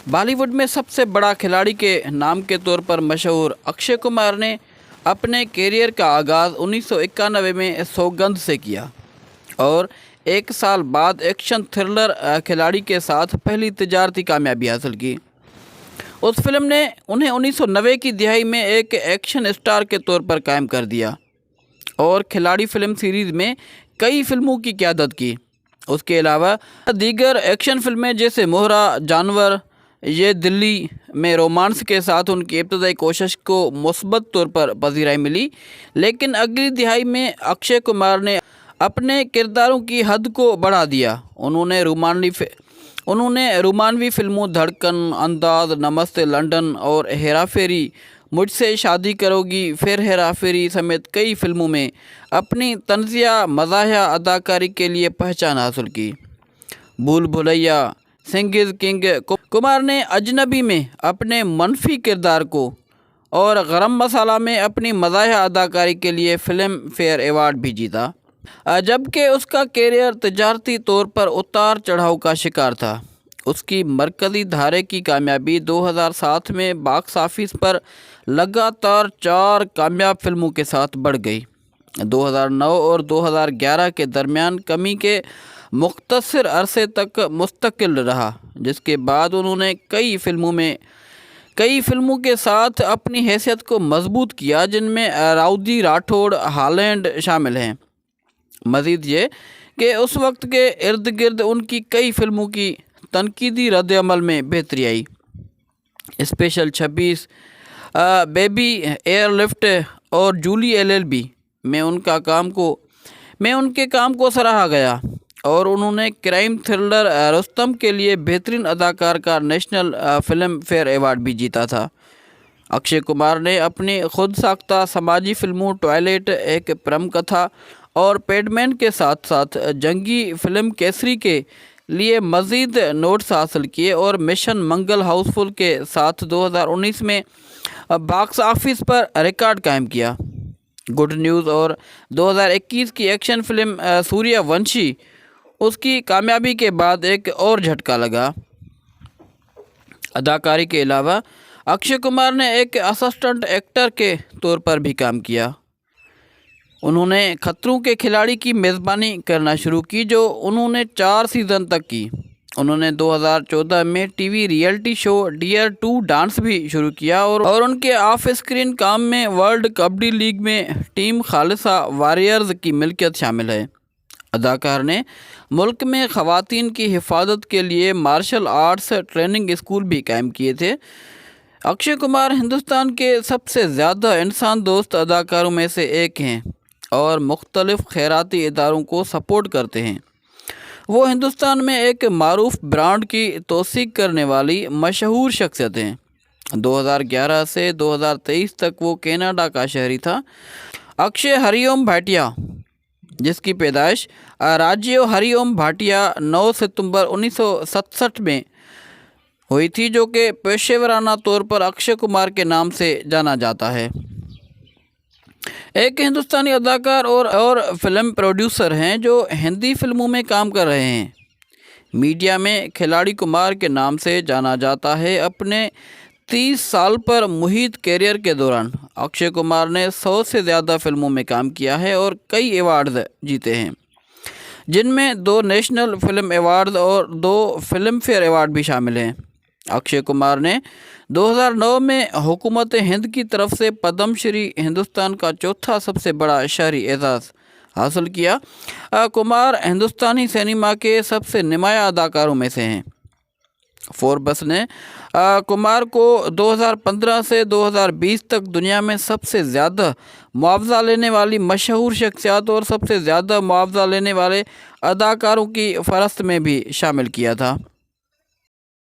بالی would میں سب سے بڑا کھلاڑی کے نام کے طور پر مشہور اکشے کمار نے اپنے کیریئر کا آغاز 1991 میں سوگندھ سے کیا اور ایک سال بعد ایکشن تھرلر کھلاڑی کے ساتھ پہلی تجارتی کامیابی حاصل کی۔ اس فلم نے انہیں 1990 کی دہائی میں ایک ایکشن اسٹار کے طور پر قائم کر دیا اور کھلاڑی فلم سیریز میں کئی فلموں کی قیادت کی۔ اس کے علاوہ دیگر ایکشن فلمیں جیسے مہرا، جانور، یہ دلی میں رومانس کے ساتھ ان کی ابتدائی کوشش کو مثبت طور پر پذیرائی ملی، لیکن اگلی دہائی میں اکشے کمار نے اپنے کرداروں کی حد کو بڑھا دیا۔ انہوں نے رومانوی فلموں دھڑکن، انداز، نمستے لندن اور ہیرا پھیری، مجھ سے شادی کرو گی، پھر ہیرا پھیری سمیت کئی فلموں میں اپنی طنزیہ مزاحیہ اداکاری کے لیے پہچان حاصل کی۔ بھول بھلیا، سنگ از کنگ، کمار نے اجنبی میں اپنے منفی کردار کو اور گرم مسالہ میں اپنی مزاحیہ اداکاری کے لیے فلم فیئر ایوارڈ بھی جیتا، جبکہ اس کا کیریئر تجارتی طور پر اتار چڑھاؤ کا شکار تھا۔ اس کی مرکزی دھارے کی کامیابی 2007 میں باکس آفس پر لگاتار 4 کامیاب فلموں کے ساتھ بڑھ گئی۔ 2009 اور 2011 کے درمیان کمی کے مختصر عرصے تک مستقل رہا، جس کے بعد انہوں نے کئی فلموں کے ساتھ اپنی حیثیت کو مضبوط کیا، جن میں راؤدی راٹھوڑ، ہالینڈ شامل ہیں۔ مزید یہ کہ اس وقت کے ارد گرد ان کی کئی فلموں کی تنقیدی رد عمل میں بہتری آئی۔ اسپیشل 26، بیبی ایئر لفٹ اور جولی LLB میں ان کے کام کو سراہا گیا اور انہوں نے کرائم تھرلر رستم کے لیے بہترین اداکار کا نیشنل فلم فیئر ایوارڈ بھی جیتا تھا۔ اکشے کمار نے اپنی خود ساختہ سماجی فلموں ٹوائلٹ، ایک پرم کتھا اور پیڈمین کے ساتھ ساتھ جنگی فلم کیسری کے لیے مزید نوٹس حاصل کیے اور مشن منگل ہاؤس فل کے ساتھ 2019 میں باکس آفس پر ریکارڈ قائم کیا۔ گڈ نیوز اور 2021 کی ایکشن فلم سوریا ونشی اس کی کامیابی کے بعد ایک اور جھٹکا لگا۔ اداکاری کے علاوہ اکشے کمار نے ایک اسسٹنٹ ایکٹر کے طور پر بھی کام کیا۔ انہوں نے خطروں کے کھلاڑی کی میزبانی کرنا شروع کی، جو انہوں نے 4 سیزن تک کی۔ انہوں نے 2014 میں T V reality show dear 2 dance بھی شروع کیا اور ان کے آف اسکرین کام میں ورلڈ کبڈی لیگ میں ٹیم خالصہ واریئرز کی ملکیت شامل ہے۔ اداکار نے ملک میں خواتین کی حفاظت کے لیے مارشل آرٹس ٹریننگ اسکول بھی قائم کیے تھے۔ اکشے کمار ہندوستان کے سب سے زیادہ انسان دوست اداکاروں میں سے ایک ہیں اور مختلف خیراتی اداروں کو سپورٹ کرتے ہیں۔ وہ ہندوستان میں ایک معروف برانڈ کی توثیق کرنے والی مشہور شخصیت ہیں۔ 2011 سے 2023 تک وہ کینیڈا کا شہری تھا۔ اکشے ہری اوم بھاٹیا، جس کی پیدائش راجیو ہری اوم بھاٹیا 9 ستمبر 1967 میں ہوئی تھی، جو کہ پیشہ ورانہ طور پر اکشے کمار کے نام سے جانا جاتا ہے، ایک ہندوستانی اداکار اور فلم پروڈیوسر ہیں جو ہندی فلموں میں کام کر رہے ہیں۔ میڈیا میں کھلاڑی کمار کے نام سے جانا جاتا ہے۔ اپنے 30 سال پر محیط کیریئر کے دوران اکشے کمار نے 100 سے زیادہ فلموں میں کام کیا ہے اور کئی ایوارڈز جیتے ہیں، جن میں 2 نیشنل فلم ایوارڈز اور 2 فلم فیئر ایوارڈ بھی شامل ہیں۔ اکشے کمار نے 2009 میں حکومت ہند کی طرف سے پدم شری، ہندوستان کا چوتھا سب سے بڑا شہری اعزاز حاصل کیا۔ کمار ہندوستانی سینما کے سب سے نمایاں اداکاروں میں سے ہیں۔ فوربس نے کمار کو 2015 سے 2020 تک دنیا میں سب سے زیادہ معاوضہ لینے والی مشہور شخصیات اور سب سے زیادہ معاوضہ لینے والے اداکاروں کی فہرست میں بھی شامل کیا تھا۔